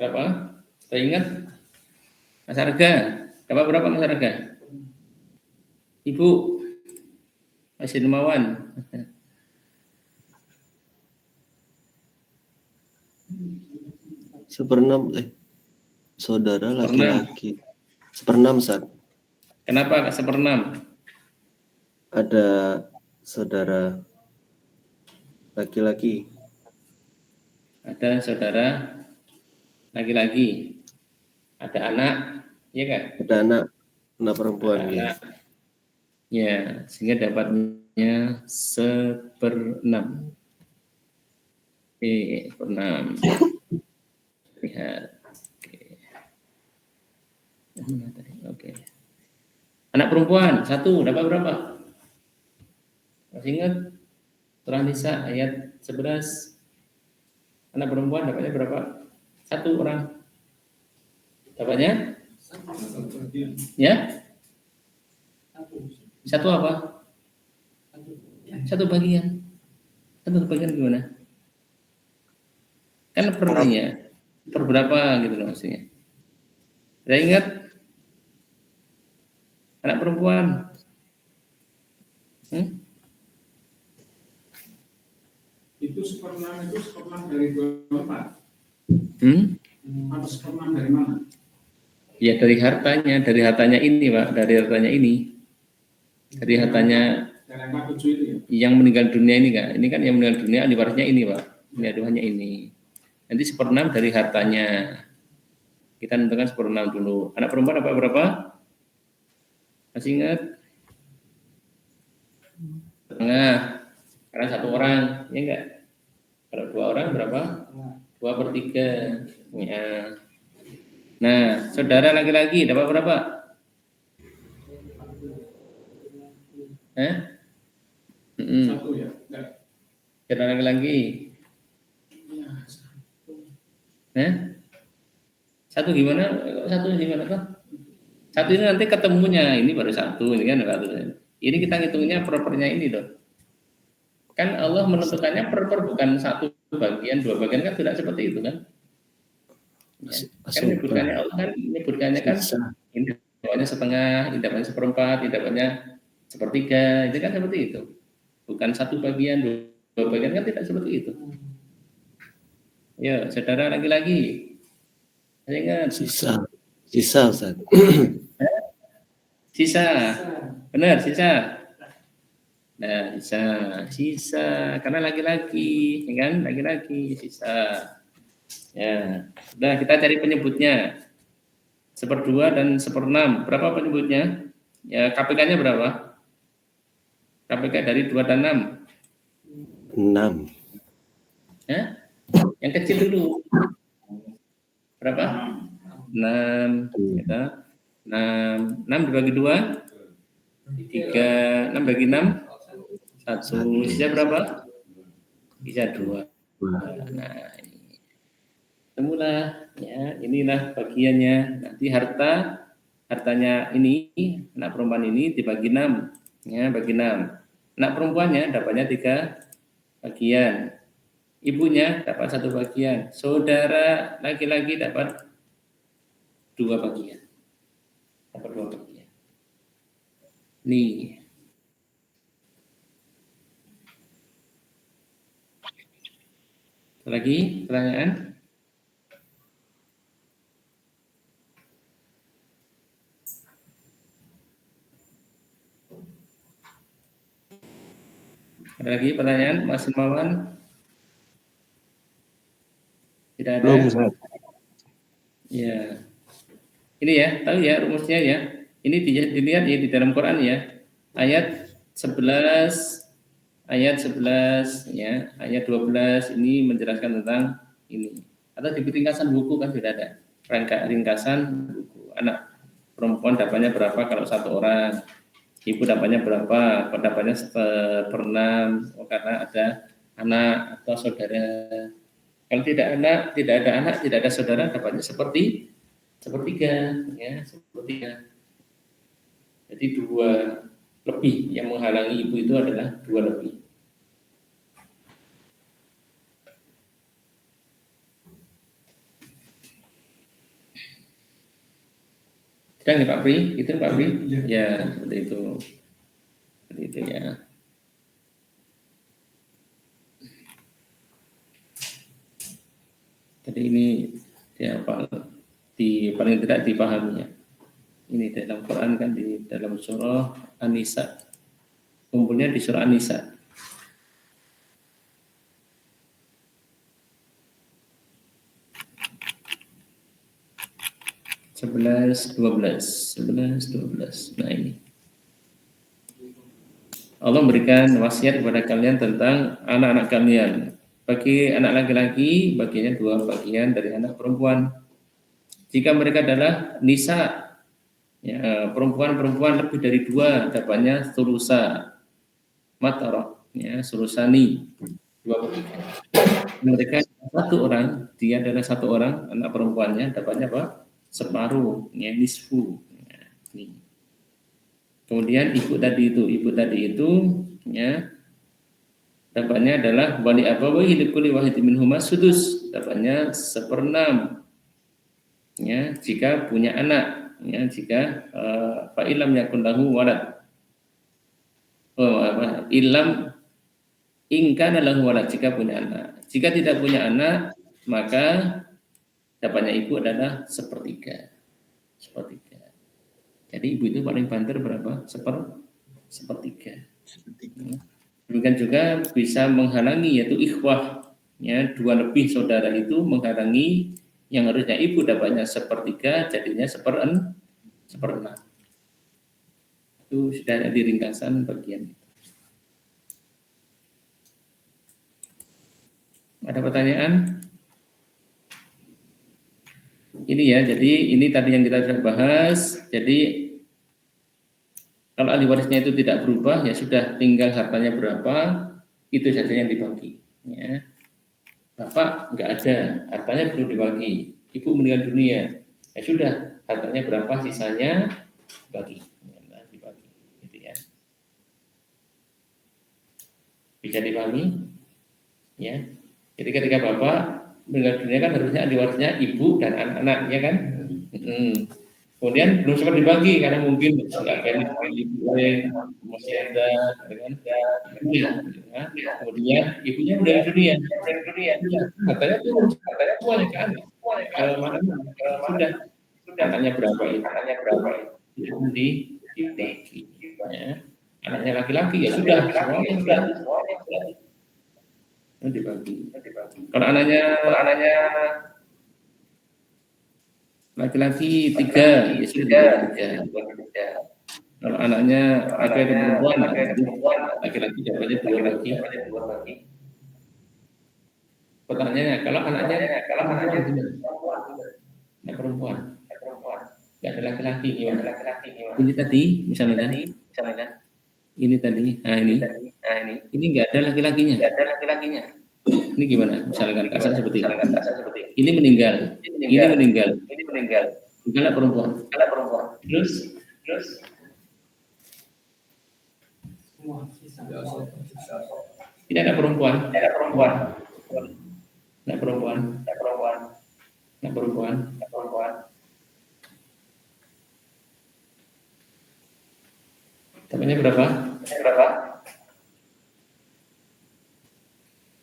[SPEAKER 1] Berapa? Saya ingat. Mas Arga, dapat berapa Mas Arga? Ibu, Mas Ilmawan.
[SPEAKER 4] Seperenam, saudara laki-laki. Seperenam, Ustaz.
[SPEAKER 1] Kenapa seperenam?
[SPEAKER 4] Ada saudara laki-laki.
[SPEAKER 1] Ada saudara laki-laki. Ada anak, ya kan?
[SPEAKER 4] Ada anak perempuan.
[SPEAKER 1] Anak. Ya, sehingga dapatnya seperenam. Seperenam. Lihat. Oke. Anak perempuan satu dapat berapa? Masih ingat? Surah Nisa ayat 11. Anak perempuan dapatnya berapa? Satu orang. Dapatnya? Ya? Satu apa? Satu bagian. Satu bagian gimana? Kan pernya per berapa gitu loh maksudnya. Saya ingat anak perempuan.
[SPEAKER 3] Itu seperenam dari 24. Atau seperenam dari mana?
[SPEAKER 1] Ya dari hartanya ini Pak, dari hartanya ini. Dari hartanya yang meninggal dunia ini kan. Ini kan yang meninggal dunia ahli warisnya ini Pak. Ini aduhannya ini. Nanti seperenam dari hartanya. Kita tentukan seperenam dulu. Anak perempuan dapat berapa? Masih ingat? Setengah. Karena satu orang, ya enggak? Kalau dua orang berapa? 2/3. Ya. Nah, saudara laki-laki dapat berapa?
[SPEAKER 3] Satu ya? Enggak.
[SPEAKER 1] Saudara laki-laki. Satu gimana? Satu gimana Pak? Satu ini nanti ketemunya, ini baru satu, ini kan satu. Ini kita ngitungnya per-pernya ini loh. Kan Allah menentukannya per bukan satu bagian, dua bagian kan tidak seperti itu kan? Ya. Kan menyebutkannya Allah kan menyebutkannya kan ini dapatnya setengah, ini dapatnya seperempat, ini dapatnya sepertiga, itu kan seperti itu. Bukan satu bagian, dua bagian kan tidak seperti itu. Ya, saudara laki-laki. Saya ingat.
[SPEAKER 4] Sisa Ustaz.
[SPEAKER 1] Sisa. Benar, sisa. Nah, sisa karena laki-laki, ya kan? Laki-laki sisa. Ya, sudah kita cari penyebutnya. 1/2 dan 1/6. Berapa penyebutnya? Ya, KPK-nya berapa? KPK dari 2 dan
[SPEAKER 4] 6.
[SPEAKER 1] 6. Hah? Yang kecil dulu. Berapa? 6. Kita 6 dibagi 2 3, 6 bagi 6 1. Sisa berapa? Sisa 2. Nah, ini temulah ya, inilah bagiannya. Nanti hartanya ini, anak perempuan ini dibagi 6 ya, bagi 6. Anak perempuannya dapatnya 3 bagian. Ibunya dapat 1 bagian. Saudara laki-laki dapat 2 bagian. Dapat 2 bagian. Nih. Lagi pertanyaan? Ada lagi pertanyaan, Mas Mawan? Tidak ada.
[SPEAKER 5] Belum, Ustaz.
[SPEAKER 1] Ya. Ini ya, tahu ya rumusnya ya. Ini dilihat ya di dalam Quran ya. Ayat 11 ya, ayat 12 ini menjelaskan tentang ini. Atau di ringkasan buku kan sudah ada. Ringkasan buku. Anak perempuan dapatnya berapa kalau 1 orang? Ibu dapatnya berapa? Dapatnya 1/6. Oh, karena ada anak atau saudara. Kalau tidak ada anak, tidak ada saudara, dapatnya sepertiga, ya, sepertiga. Jadi 2 lebih yang menghalangi ibu itu adalah 2 lebih. Sedang ya Pak Pri? Itu Pak Pri? Ya, seperti itu. Seperti itu ya. Jadi ini ya, paling tidak dipahaminya. Ini dalam Quran kan di dalam surah An-Nisa. Kumpulnya di surah An-Nisa. Sebelas, 12. Nah ini. Allah memberikan wasiat kepada kalian tentang anak-anak kalian. Bagi anak laki-laki, bagiannya 2 bagian dari anak perempuan. Jika mereka adalah nisa, ya, perempuan lebih dari 2, dapatnya sulusa, matara, ya, sulusani, 2/3. Mereka 1 orang, dia adalah 1 orang, anak perempuannya dapatnya apa? Separuh, ya, nisfu. Ya, ini. Kemudian ibu tadi itu, ya, dapatnya adalah wali abawaihi likulli wahidin minhuma sudus, dapatnya 1/6. Ya, jika punya anak, ya, jika fa illam yakun lahu walad. Illam in kana lahu walad, jika punya anak. Jika tidak punya anak, maka dapatnya ibu adalah 1/3. Jadi ibu itu paling banter berapa? 1/3. Demikian juga bisa menghalangi, yaitu ikhwah, ya, 2 lebih saudara itu menghalangi yang harusnya ibu dapatnya 1/3, jadinya 1/6. Itu sudah ada di ringkasan bagian itu. Ada pertanyaan? Ini ya, jadi ini tadi yang kita sudah bahas. Jadi kalau ahli warisnya itu tidak berubah, ya sudah, tinggal hartanya berapa, itu saja yang dibagi. Ya. Bapak nggak ada, hartanya belum dibagi. Ibu meninggal dunia, ya sudah, hartanya berapa, sisanya dibagi. Gitu ya. Bisa dipahami? Ya. Jadi ketika bapak meninggal dunia kan harusnya ahli warisnya ibu dan anak-anak, ya kan? Kemudian belum sempat dibagi karena mungkin nggak pengen ibu masih ada, dengan kemudian ibunya udah dunia, katanya tuanya ke anak, mana sudah anaknya berapa itu, dibagi, ya. Anaknya laki-laki ya sudah semuanya dibagi. Kalau anaknya laki-laki 3, ya sudah 3. Kalau anaknya laki-laki perempuan, laki-laki jawabannya dua lagi. Pertanyaannya, kalau anaknya perempuan, nggak ada laki-laki, gimana? Ini tadi, misalnya ini tadi, nah ini nggak ada laki-lakinya. Ini gimana? Misalkan kasar seperti ini. Ini meninggal. Tinggal perempuan. Terus
[SPEAKER 3] Semua sisa.
[SPEAKER 1] ini ada perempuan. Temannya berapa?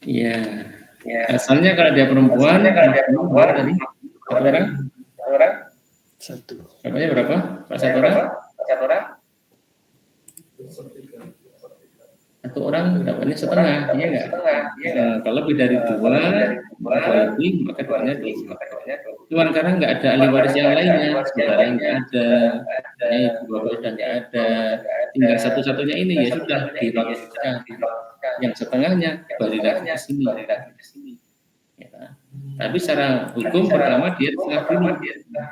[SPEAKER 1] Iya. Asalnya kalau dia perempuan tadi satu orang.
[SPEAKER 4] Satu.
[SPEAKER 1] Bapaknya berapa? Pak satu orang? Satu orang dapatnya setengah, iya nggak? Kalau lebih dari dua lebih, maka dapatnya dua. Cuman karena nggak ada ahli waris yang lainnya, saudara nggak ada, ibu bapak sudah nggak ada, tinggal satu-satunya ini ya sudah dirotkan. Yang setengahnya kembali lagi ke sini. Ya. Tapi secara hukum pertama dia setengah dulu.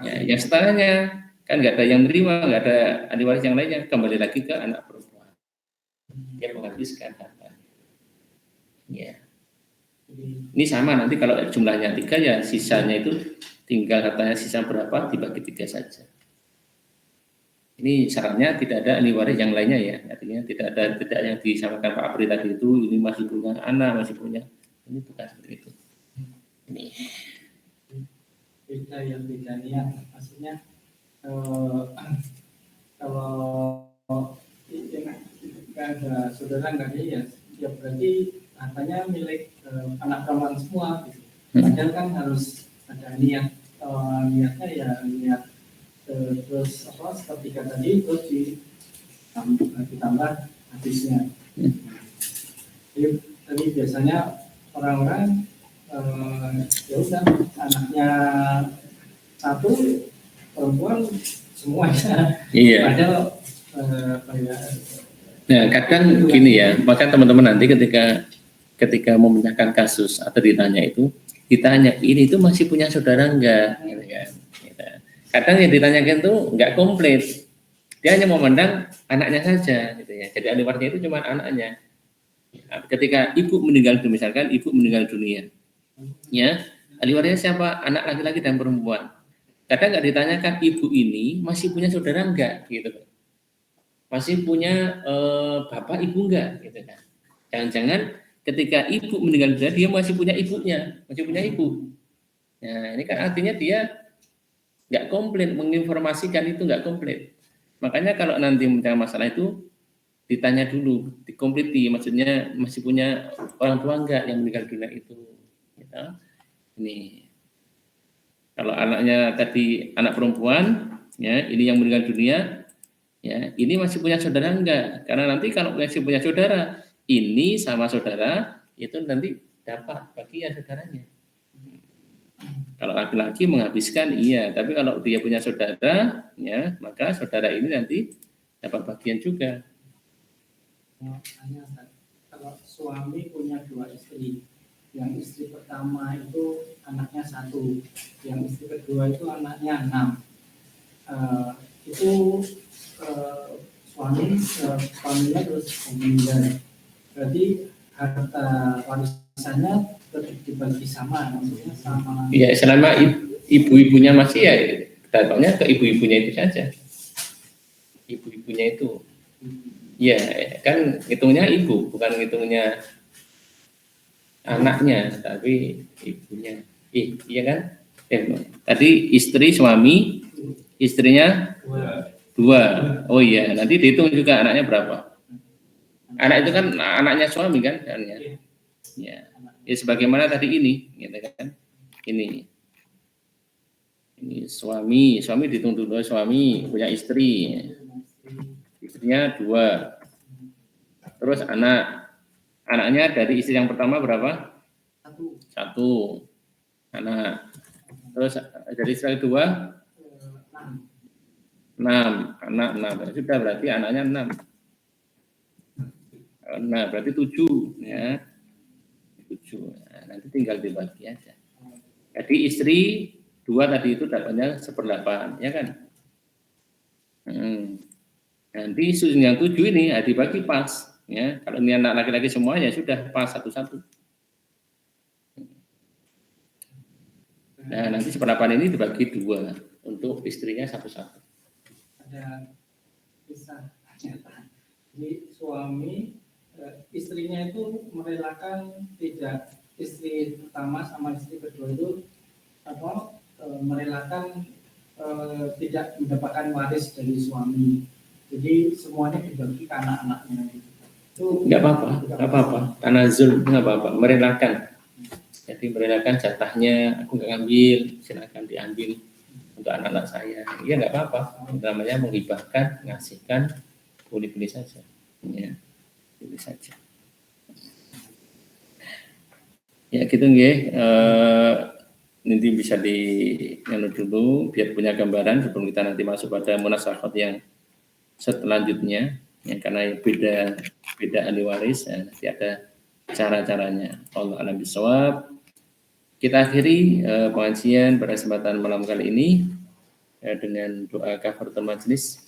[SPEAKER 1] Ya, yang setengahnya kan nggak ada yang menerima, nggak ada ahli waris yang lainnya, kembali lagi ke anak perempuan. Dia menghabiskan harta. Ya. Ini sama nanti kalau jumlahnya 3 ya sisanya itu tinggal hartanya sisa berapa dibagi 3 saja. Ini syaratnya tidak ada ahli waris yang lainnya ya, artinya tidak yang disamakan Pak Apri tadi itu ini masih punya anak, ini bukan seperti itu. Ini
[SPEAKER 3] Beda niat, maksudnya kalau nggak ada saudara nggak ada ya berarti hartanya milik anak perempuan semua gitu. Padahal kan harus ada niatnya ya niat terus seperti tadi terus ditambah habisnya. Jadi biasanya orang-orang ya udah anaknya satu perempuan semuanya.
[SPEAKER 1] iya.
[SPEAKER 3] Padahal
[SPEAKER 1] Nah, kadang gini ya, maka teman-teman nanti ketika memecahkan kasus atau ditanya ini itu masih punya saudara enggak? Gitu kan. Gitu. Kadang yang ditanyakan itu enggak komplit, dia hanya memandang anaknya saja, gitu ya. Jadi ahli warisnya itu cuma anaknya. Ketika ibu meninggal dunia, ya ahli warisnya siapa? Anak laki-laki dan perempuan. Kadang nggak ditanyakan ibu ini masih punya saudara enggak, gitu kan? Masih punya bapak ibu enggak, gitu kan? Jangan-jangan ketika ibu meninggal dunia dia masih punya ibunya, masih punya ibu. Nah ini kan artinya dia nggak komplit, menginformasikan itu nggak komplit. Makanya kalau nanti mencari masalah itu ditanya dulu, dikompliti, maksudnya masih punya orang tua enggak yang meninggal dunia itu. Gitu. Ini kalau anaknya tadi anak perempuan, ya ini yang meninggal dunia, ya ini masih punya saudara enggak? Karena nanti kalau masih punya saudara, ini sama saudara itu nanti dapat bagian saudaranya. Kalau laki-laki menghabiskan iya, tapi kalau dia punya saudara, ya maka saudara ini nanti dapat bagian juga.
[SPEAKER 3] Kalau suami punya 2 istri, yang istri pertama itu anaknya 1, yang istri kedua itu anaknya 6. Itu suaminya terus meninggal. Berarti harta warisannya tetap dibagi sama, maksudnya sama.
[SPEAKER 1] Ya selama ibu-ibunya masih ya datangnya ke ibu-ibunya itu saja. Ibu-ibunya itu. Ya, kan hitungnya ibu, bukan hitungnya anaknya, tapi ibunya. Iya kan? Tadi istri, suami, istrinya 2. Oh iya, nanti dihitung juga anaknya berapa. Anak itu kan anaknya suami kan? Ya. Ya sebagaimana tadi ini, gitu kan? Ini suami dihitung dulu, suami punya istri. Istrinya 2. Terus anaknya dari istri yang pertama berapa? 1 anak. Terus dari istri kedua 6. anak 6. Sudah berarti anaknya 6. Nah, berarti 7 ya. 7. Nah, nanti tinggal dibagi aja. Jadi istri 2 tadi itu dapatnya 1/8, ya kan? Nanti yang 7 ini dibagi pas, ya. Kalau ini anak laki-laki semua ya sudah pas 1-1. Nah, nanti 1/8 ini dibagi 2 untuk istrinya 1-1.
[SPEAKER 7] Ada kisah nyata. Jadi suami istrinya itu merelakan tidak, istri pertama sama istri kedua itu merelakan tidak mendapatkan waris dari suami. Jadi semuanya dibagi ke anak-anaknya. Itu
[SPEAKER 1] nggak apa-apa. Tanazul nggak apa-apa. Merelakan. Jadi merelakan jatahnya, aku nggak ngambil, silakan diambil untuk anak-anak saya. Iya nggak apa-apa. Namanya menghibahkan, ngasihkan, boleh-boleh saja. Ya. Pilih saja. Ya gitu nggih. Nanti bisa dulu biar punya gambaran sebelum kita nanti masuk pada munasakhat yang selanjutnya. Ya, karena beda ahli waris, ya, nanti ada cara-caranya. Allah a'lam bishawab. Kita akhiri pengajian pada kesempatan malam kali ini dengan doa kafaratul majelis.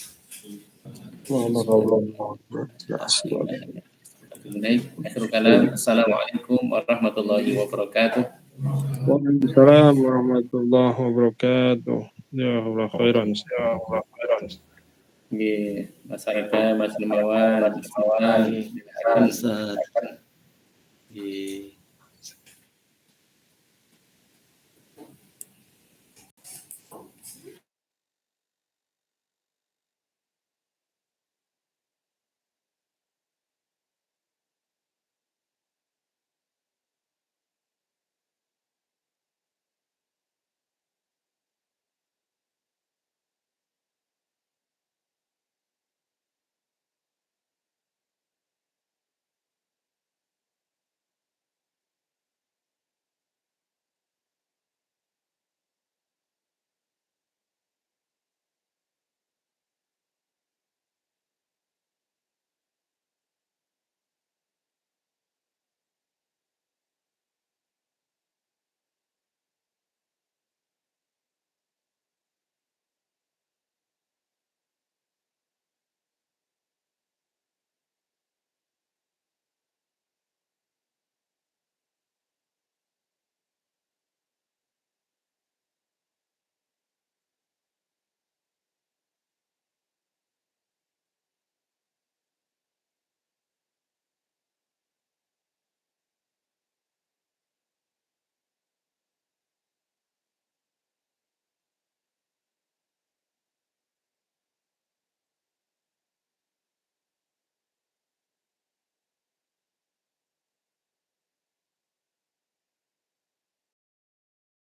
[SPEAKER 1] Assalamualaikum warahmatullahi wabarakatuh.
[SPEAKER 5] Waalaikumsalam warahmatullahi wabarakatuh. Ya Allah khairan.
[SPEAKER 1] Masyarakat Mas Limawan,
[SPEAKER 4] Ustaz.